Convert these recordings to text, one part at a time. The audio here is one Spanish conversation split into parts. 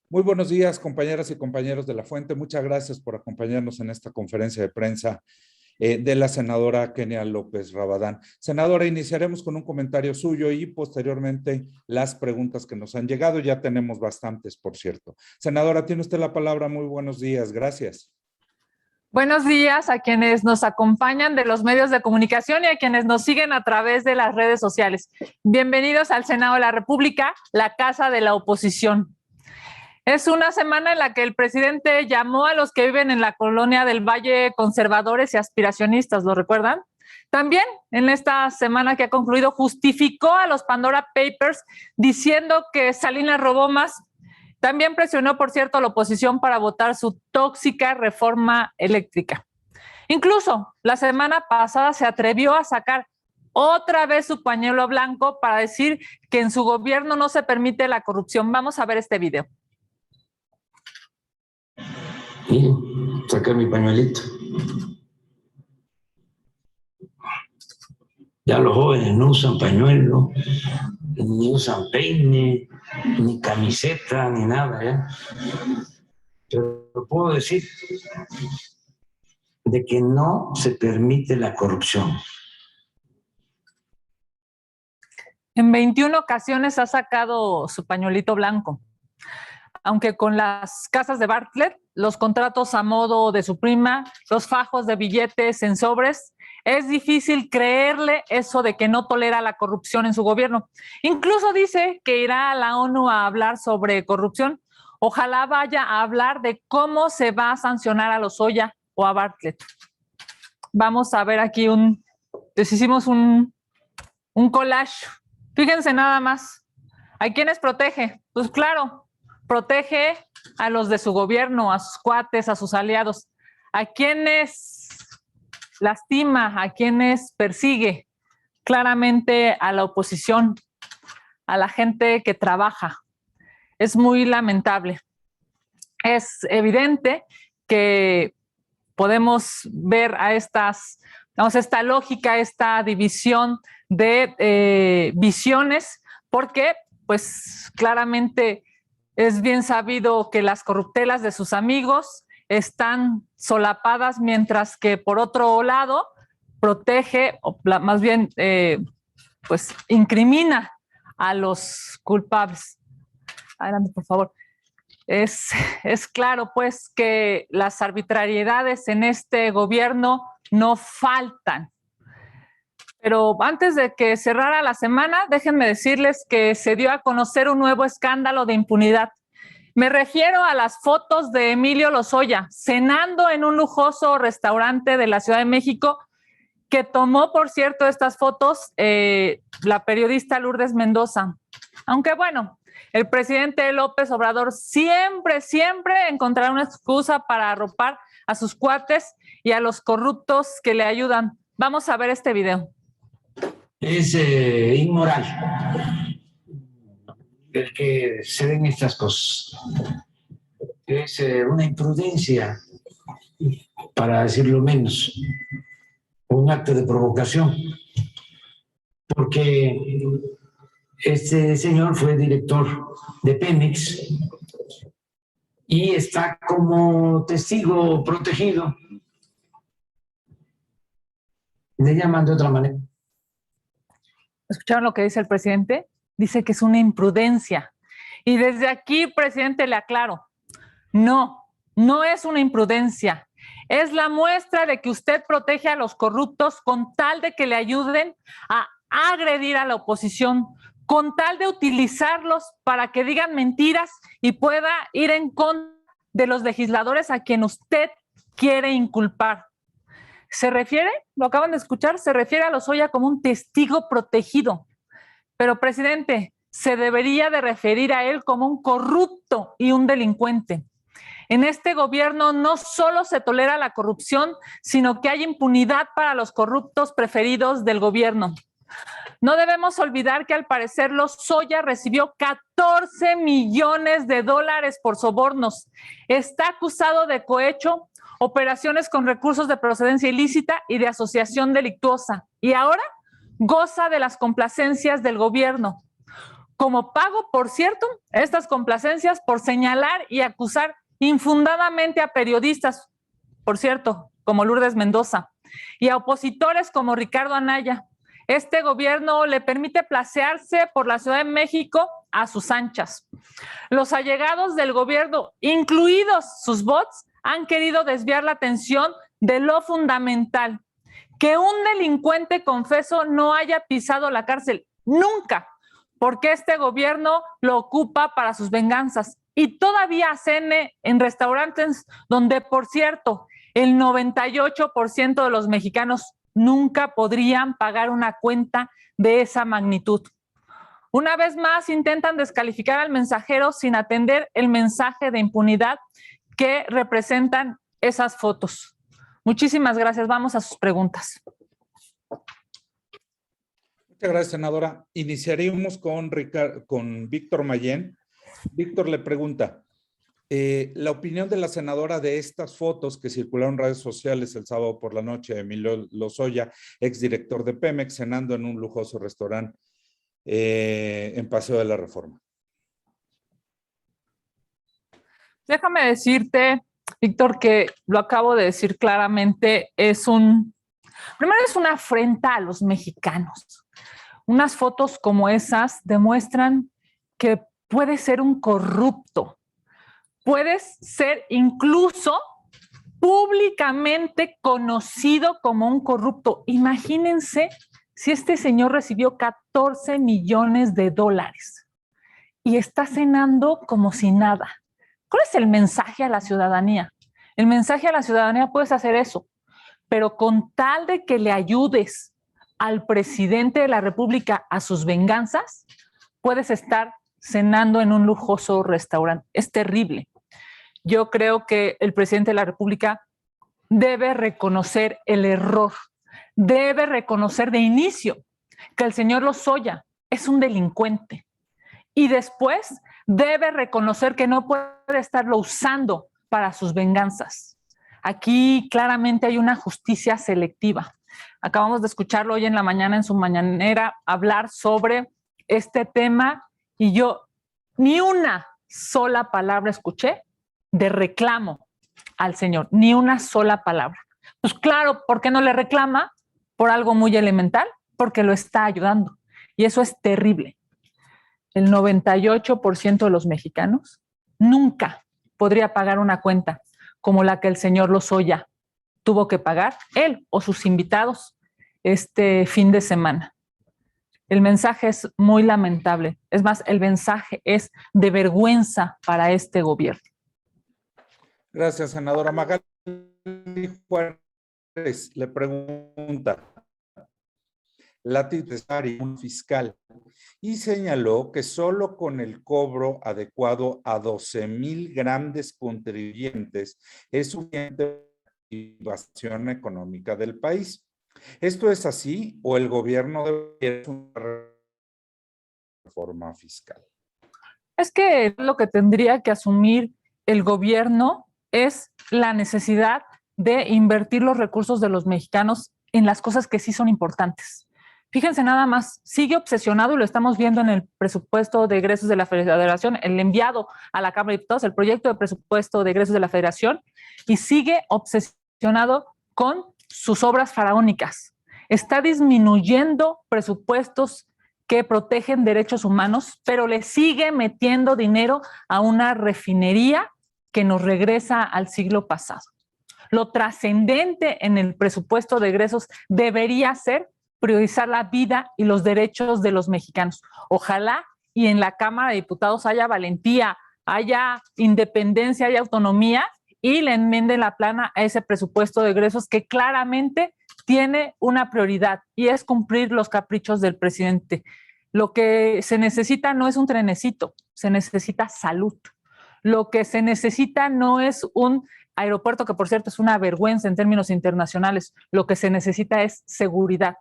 Muy buenos días, compañeras y compañeros de La Fuente. Muchas gracias por acompañarnos en esta conferencia de prensa de la senadora Kenia López Rabadán. Senadora, iniciaremos con un comentario suyo y posteriormente las preguntas que nos han llegado. Ya tenemos bastantes, por cierto. Senadora, tiene usted la palabra. Muy buenos días. Gracias. Buenos días a quienes nos acompañan de los medios de comunicación y a quienes nos siguen a través de las redes sociales. Bienvenidos al Senado de la República, la casa de la oposición. Es una semana en la que el presidente llamó a los que viven en la colonia del Valle conservadores y aspiracionistas, ¿lo recuerdan? También en esta semana que ha concluido justificó a los Pandora Papers diciendo que Salinas robó más. También presionó, por cierto, a la oposición para votar su tóxica reforma eléctrica. Incluso la semana pasada se atrevió a sacar otra vez su pañuelo blanco para decir que en su gobierno no se permite la corrupción. Vamos a ver este video. Y sacar mi pañuelito. Ya los jóvenes no usan pañuelo, ni usan peine, ni camiseta, ni nada, ¿ya? Pero puedo decir de que no se permite la corrupción. En 21 ocasiones ha sacado su pañuelito blanco, aunque con las casas de Bartlett, los contratos a modo de su prima, los fajos de billetes en sobres, es difícil creerle eso de que no tolera la corrupción en su gobierno. Incluso dice que irá a la ONU a hablar sobre corrupción. Ojalá vaya a hablar de cómo se va a sancionar a Lozoya o a Bartlett. Vamos a ver aquí les hicimos un collage. Fíjense nada más. ¿A quiénes protege? Pues claro, protege a los de su gobierno, a sus cuates, a sus aliados. ¿A quienes lastima, a quienes persigue? Claramente a la oposición, a la gente que trabaja. Es muy lamentable. Es evidente que podemos ver a esta lógica, esta división de visiones, porque pues claramente es bien sabido que las corruptelas de sus amigos están solapadas, mientras que por otro lado protege, o más bien pues incrimina a los culpables. Adelante, por favor. Es claro pues que las arbitrariedades en este gobierno no faltan. Pero antes de que cerrara la semana, déjenme decirles que se dio a conocer un nuevo escándalo de impunidad. Me refiero a las fotos de Emilio Lozoya cenando en un lujoso restaurante de la Ciudad de México, que tomó, por cierto, estas fotos la periodista Lourdes Mendoza. Aunque bueno, el presidente López Obrador siempre encontrará una excusa para arropar a sus cuates y a los corruptos que le ayudan. Vamos a ver este video. Es inmoral el que se den estas cosas. Es una imprudencia, para decirlo menos, un acto de provocación, porque este señor fue director de Pemex y está como testigo protegido. Le llaman de otra manera. ¿Escucharon lo que dice el presidente? Dice que es una imprudencia. Y desde aquí, presidente, le aclaro, no es una imprudencia. Es la muestra de que usted protege a los corruptos con tal de que le ayuden a agredir a la oposición, con tal de utilizarlos para que digan mentiras y pueda ir en contra de los legisladores a quien usted quiere inculpar. Se refiere, lo acaban de escuchar, se refiere a Lozoya como un testigo protegido. Pero, presidente, se debería de referir a él como un corrupto y un delincuente. En este gobierno no solo se tolera la corrupción, sino que hay impunidad para los corruptos preferidos del gobierno. No debemos olvidar que al parecer Lozoya recibió 14 millones de dólares por sobornos. Está acusado de cohecho, operaciones con recursos de procedencia ilícita y de asociación delictuosa. Y ahora goza de las complacencias del gobierno. como pago, por cierto, estas complacencias por señalar y acusar infundadamente a periodistas, por cierto, como Lourdes Mendoza, y a opositores como Ricardo Anaya. Este gobierno le permite placearse por la Ciudad de México a sus anchas. Los allegados del gobierno, incluidos sus bots, han querido desviar la atención de lo fundamental, que un delincuente confeso no haya pisado la cárcel nunca, porque este gobierno lo ocupa para sus venganzas y todavía cene en restaurantes donde, por cierto, el 98% de los mexicanos nunca podrían pagar una cuenta de esa magnitud. Una vez más intentan descalificar al mensajero sin atender el mensaje de impunidad que representan esas fotos. Muchísimas gracias. Vamos a sus preguntas. Muchas gracias, senadora. Iniciaríamos con Víctor Mayén. Víctor le pregunta, la opinión de la senadora de estas fotos que circularon en redes sociales el sábado por la noche de Emilio Lozoya, exdirector de Pemex, cenando en un lujoso restaurante en Paseo de la Reforma. Déjame decirte, Víctor, que lo acabo de decir claramente, primero es una afrenta a los mexicanos. Unas fotos como esas demuestran que puedes ser un corrupto, puedes ser incluso públicamente conocido como un corrupto. Imagínense si este señor recibió 14 millones de dólares y está cenando como si nada. ¿Cuál es el mensaje a la ciudadanía? El mensaje a la ciudadanía, puedes hacer eso, pero con tal de que le ayudes al presidente de la República a sus venganzas, puedes estar cenando en un lujoso restaurante. Es terrible. Yo creo que el presidente de la República debe reconocer el error, debe reconocer de inicio que el señor Lozoya es un delincuente y después debe reconocer que no puede estarlo usando para sus venganzas. Aquí claramente hay una justicia selectiva. Acabamos de escucharlo hoy en la mañana en su mañanera hablar sobre este tema y yo ni una sola palabra escuché de reclamo al señor, ni una sola palabra. Pues claro, ¿por qué no le reclama? Por algo muy elemental, porque lo está ayudando. Y eso es terrible. El 98% de los mexicanos nunca podría pagar una cuenta como la que el señor Lozoya tuvo que pagar, él o sus invitados, este fin de semana. El mensaje es muy lamentable. Es más, el mensaje es de vergüenza para este gobierno. Gracias, senadora. Magali Juárez le pregunta, la titular fiscal, y señaló que solo con el cobro adecuado a 12,000 grandes contribuyentes es suficiente para la activación económica del país. ¿Esto es así o el gobierno debe hacer una reforma fiscal? Es que lo que tendría que asumir el gobierno es la necesidad de invertir los recursos de los mexicanos en las cosas que sí son importantes. Fíjense nada más, sigue obsesionado y lo estamos viendo en el presupuesto de egresos de la Federación, el enviado a la Cámara de Diputados, el proyecto de presupuesto de egresos de la Federación, y sigue obsesionado con sus obras faraónicas. Está disminuyendo presupuestos que protegen derechos humanos, pero le sigue metiendo dinero a una refinería que nos regresa al siglo pasado. Lo trascendente en el presupuesto de egresos debería ser priorizar la vida y los derechos de los mexicanos. Ojalá y en la Cámara de Diputados haya valentía, haya independencia, haya autonomía y le enmienden la plana a ese presupuesto de egresos que claramente tiene una prioridad y es cumplir los caprichos del presidente. Lo que se necesita no es un trenecito, se necesita salud. Lo que se necesita no es un aeropuerto, que por cierto es una vergüenza en términos internacionales. Lo que se necesita es seguridad.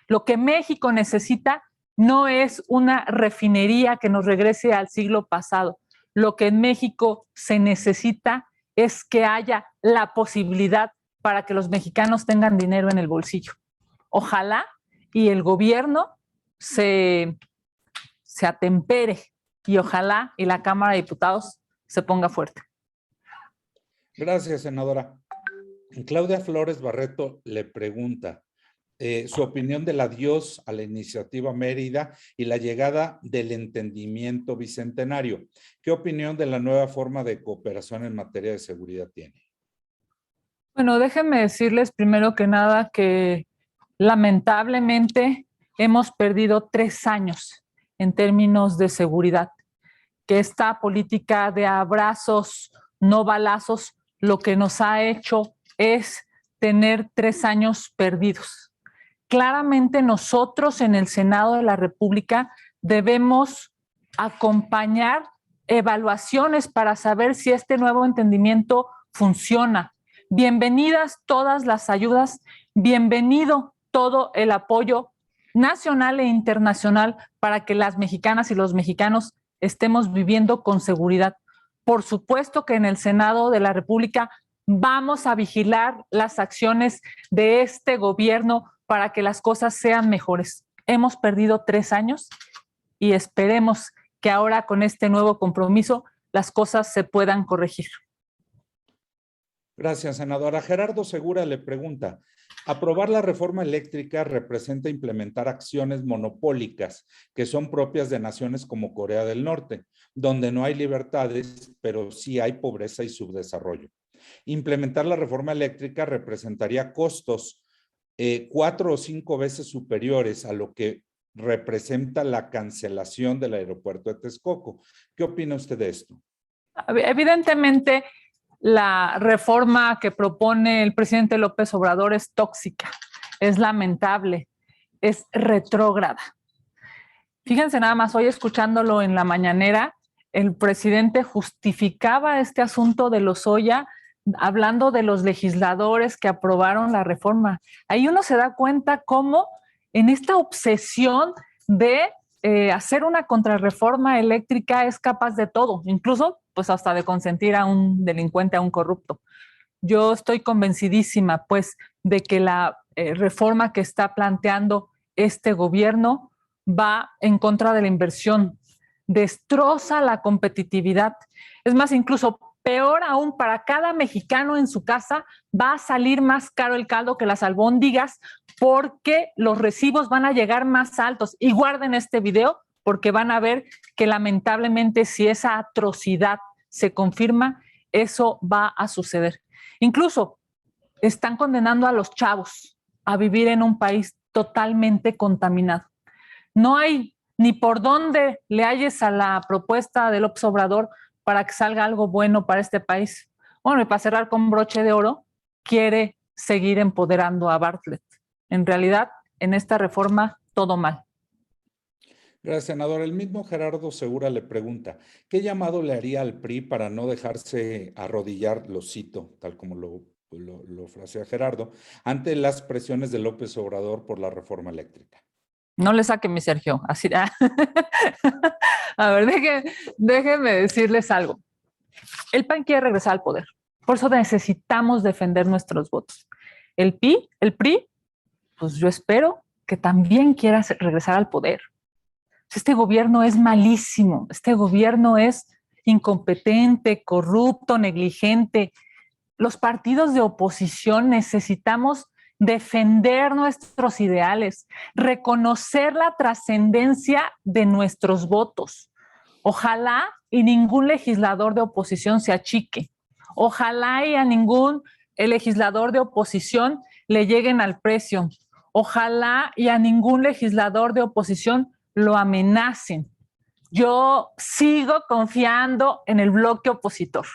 Lo que México necesita no es una refinería que nos regrese al siglo pasado. Lo que en México se necesita es que haya la posibilidad para que los mexicanos tengan dinero en el bolsillo. Ojalá y el gobierno se se atempere y ojalá y la Cámara de Diputados se ponga fuerte. Gracias, senadora. Claudia Flores Barreto le pregunta su opinión del adiós a la iniciativa Mérida y la llegada del entendimiento bicentenario. ¿Qué opinión de la nueva forma de cooperación en materia de seguridad tiene? Bueno, déjenme decirles primero que nada que lamentablemente hemos perdido 3 años en términos de seguridad, que esta política de abrazos, no balazos, lo que nos ha hecho es tener 3 años perdidos. Claramente nosotros en el Senado de la República debemos acompañar evaluaciones para saber si este nuevo entendimiento funciona. Bienvenidas todas las ayudas, bienvenido todo el apoyo nacional e internacional para que las mexicanas y los mexicanos estemos viviendo con seguridad. Por supuesto que en el Senado de la República vamos a vigilar las acciones de este gobierno para que las cosas sean mejores. Hemos perdido 3 años y esperemos que ahora con este nuevo compromiso las cosas se puedan corregir. Gracias, senadora. Gerardo Segura le pregunta, aprobar la reforma eléctrica representa implementar acciones monopólicas que son propias de naciones como Corea del Norte, donde no hay libertades, pero sí hay pobreza y subdesarrollo. Implementar la reforma eléctrica representaría costos 4 o 5 veces superiores a lo que representa la cancelación del aeropuerto de Texcoco. ¿Qué opina usted de esto? Evidentemente, la reforma que propone el presidente López Obrador es tóxica, es lamentable, es retrógrada. Fíjense nada más, hoy escuchándolo en la mañanera, el presidente justificaba este asunto de Lozoya hablando de los legisladores que aprobaron la reforma. Ahí uno se da cuenta cómo en esta obsesión de hacer una contrarreforma eléctrica es capaz de todo, incluso pues hasta de consentir a un delincuente, a un corrupto. Yo estoy convencidísima pues de que la reforma que está planteando este gobierno va en contra de la inversión, destroza la competitividad. Es más, incluso peor aún, para cada mexicano en su casa va a salir más caro el caldo que las albóndigas porque los recibos van a llegar más altos. Y guarden este video porque van a ver que lamentablemente si esa atrocidad se confirma, eso va a suceder. Incluso están condenando a los chavos a vivir en un país totalmente contaminado. No hay ni por dónde le halles a la propuesta de López Obrador para que salga algo bueno para este país. Bueno, y para cerrar con broche de oro, quiere seguir empoderando a Bartlett. En realidad, en esta reforma, todo mal. Gracias, senador. El mismo Gerardo Segura le pregunta, ¿qué llamado le haría al PRI para no dejarse arrodillar, lo cito, tal como lo frasea Gerardo, ante las presiones de López Obrador por la reforma eléctrica? No le saque mi Sergio. Así. A ver, déjenme decirles algo. El PAN quiere regresar al poder. Por eso necesitamos defender nuestros votos. El PRI, pues yo espero que también quiera regresar al poder. Este gobierno es malísimo. Este gobierno es incompetente, corrupto, negligente. Los partidos de oposición necesitamos defender nuestros ideales, reconocer la trascendencia de nuestros votos. Ojalá y ningún legislador de oposición se achique. Ojalá y a ningún legislador de oposición le lleguen al precio. Ojalá y a ningún legislador de oposición lo amenacen. Yo sigo confiando en el bloque opositor.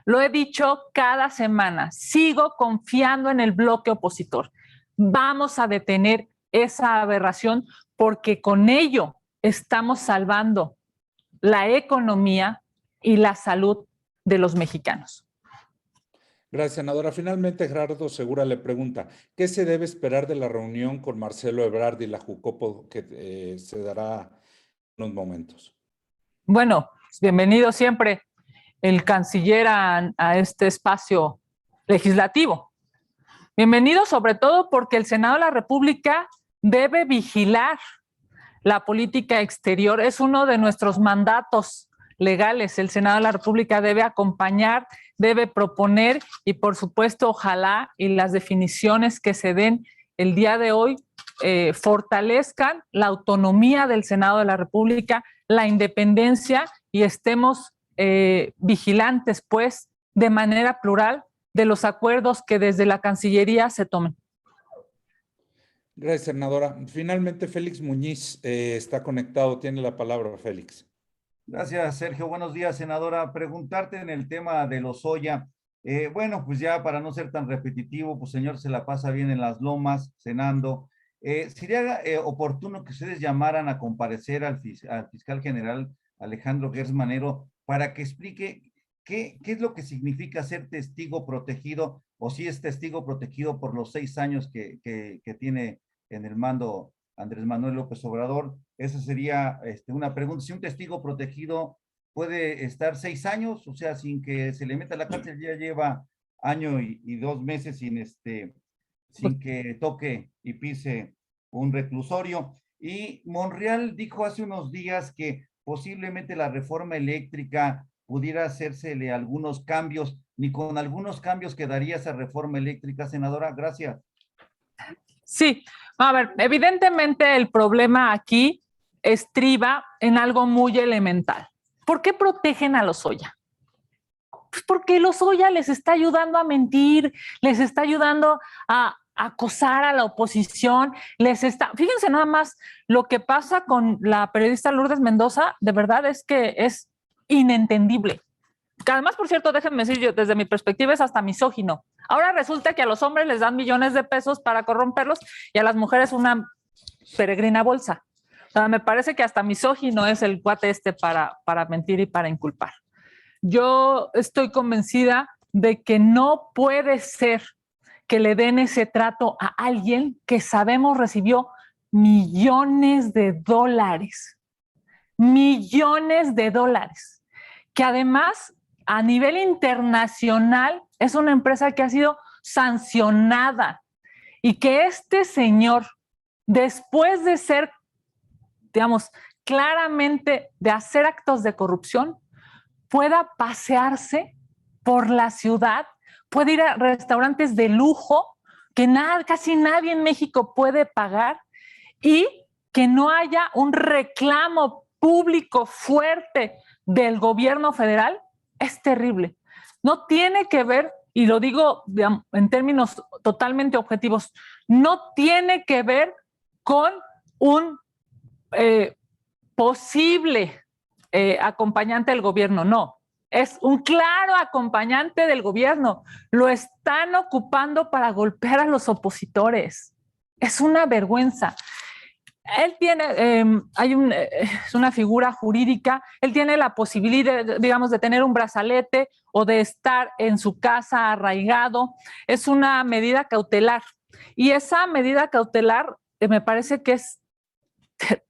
Lo he dicho cada semana, sigo confiando en el bloque opositor. Vamos a detener esa aberración porque con ello estamos salvando la economía y la salud de los mexicanos. Gracias, senadora. Finalmente, Gerardo Segura le pregunta, ¿qué se debe esperar de la reunión con Marcelo Ebrard y la Jucopo que se dará en unos momentos? Bueno, bienvenido siempre el canciller a este espacio legislativo. Bienvenido sobre todo porque el Senado de la República debe vigilar la política exterior. Es uno de nuestros mandatos legales. El Senado de la República debe acompañar, debe proponer y, por supuesto, ojalá y las definiciones que se den el día de hoy fortalezcan la autonomía del Senado de la República, la independencia y estemos vigilantes, pues, de manera plural de los acuerdos que desde la Cancillería se tomen. Gracias, senadora. Finalmente, Félix Muñiz está conectado. Tiene la palabra, Félix. Gracias, Sergio. Buenos días, senadora. Preguntarte en el tema de Lozoya. Bueno, pues ya para no ser tan repetitivo, pues señor se la pasa bien en las lomas, cenando. ¿Sería oportuno que ustedes llamaran a comparecer al fiscal general Alejandro Gertz Manero para que explique qué es lo que significa ser testigo protegido o si es testigo protegido por los 6 años que tiene en el mando Andrés Manuel López Obrador? Esa sería una pregunta. Si un testigo protegido puede estar 6 años, o sea, sin que se le meta a la cárcel, ya lleva año y 2 meses sin que toque y pise un reclusorio. Y Monreal dijo hace unos días que posiblemente la reforma eléctrica pudiera hacérsele algunos cambios. Ni con algunos cambios quedaría esa reforma eléctrica, senadora. Gracias. Sí, a ver, evidentemente el problema aquí estriba en algo muy elemental. ¿Por qué protegen a Lozoya? Pues porque Lozoya les está ayudando a mentir, les está ayudando a acosar a la oposición, fíjense nada más lo que pasa con la periodista Lourdes Mendoza, de verdad es que es inentendible. Que además, por cierto, déjenme decir, yo desde mi perspectiva es hasta misógino. Ahora resulta que a los hombres les dan millones de pesos para corromperlos y a las mujeres una peregrina bolsa. O sea, me parece que hasta misógino es el cuate para mentir y para inculpar. Yo estoy convencida de que no puede ser que le den ese trato a alguien que sabemos recibió millones de dólares, que además a nivel internacional es una empresa que ha sido sancionada y que este señor, después de ser, digamos, claramente de hacer actos de corrupción, pueda pasearse por la ciudad, puede ir a restaurantes de lujo que casi nadie en México puede pagar y que no haya un reclamo público fuerte del gobierno federal, es terrible. No tiene que ver, y lo digo digamos, en términos totalmente objetivos, no tiene que ver con un posible acompañante del gobierno, no. Es un claro acompañante del gobierno. Lo están ocupando para golpear a los opositores. Es una vergüenza. Él tiene, es una figura jurídica, él tiene la posibilidad, digamos, de tener un brazalete o de estar en su casa arraigado. Es una medida cautelar. Y esa medida cautelar me parece que es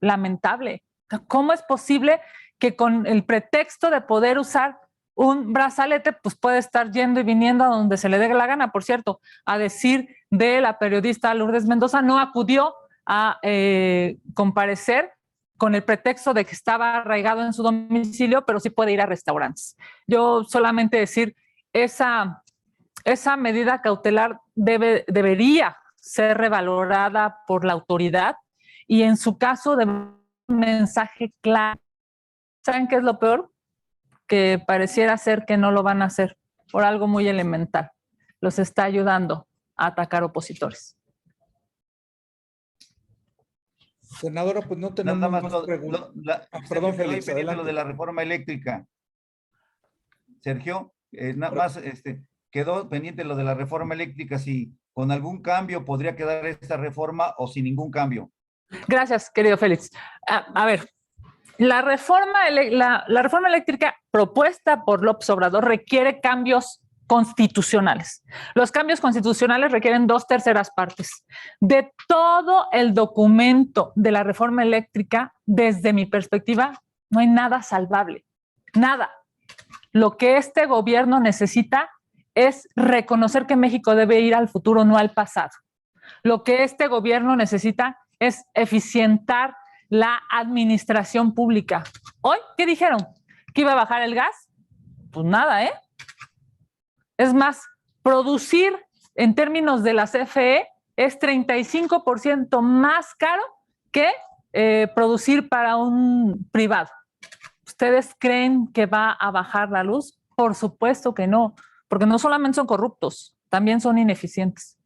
lamentable. ¿Cómo es posible que con el pretexto de poder usar un brazalete, pues puede estar yendo y viniendo a donde se le dé la gana? Por cierto, a decir de la periodista Lourdes Mendoza, no acudió a comparecer con el pretexto de que estaba arraigado en su domicilio, pero sí puede ir a restaurantes. Yo solamente decir, esa medida cautelar debería ser revalorada por la autoridad y en su caso de un mensaje claro. ¿Saben qué es lo peor? Que pareciera ser que no lo van a hacer por algo muy elemental. Los está ayudando a atacar opositores. Senadora, pues no tenemos más preguntas. Perdón, Félix, adelante. Lo de la reforma eléctrica. Sergio, nada más quedó pendiente lo de la reforma eléctrica, si con algún cambio podría quedar esta reforma o sin ningún cambio. Gracias, querido Félix. A ver, la reforma eléctrica propuesta por López Obrador requiere cambios constitucionales. Los cambios constitucionales requieren 2/3 partes. De todo el documento de la reforma eléctrica, desde mi perspectiva, no hay nada salvable. Nada. Lo que este gobierno necesita es reconocer que México debe ir al futuro, no al pasado. Lo que este gobierno necesita es eficientar la administración pública. Hoy, ¿qué dijeron? ¿Que iba a bajar el gas? Pues nada, ¿eh? Es más, producir en términos de la CFE es 35% más caro que producir para un privado. ¿Ustedes creen que va a bajar la luz? Por supuesto que no, porque no solamente son corruptos, también son ineficientes.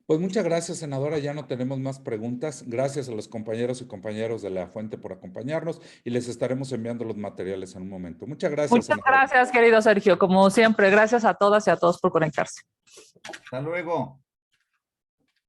Pues muchas gracias, senadora. Ya no tenemos más preguntas. Gracias a los compañeros y compañeros de La Fuente por acompañarnos y les estaremos enviando los materiales en un momento. Muchas gracias, Muchas senadora. gracias, querido Sergio. Como siempre, gracias a todas y a todos por conectarse. Hasta luego.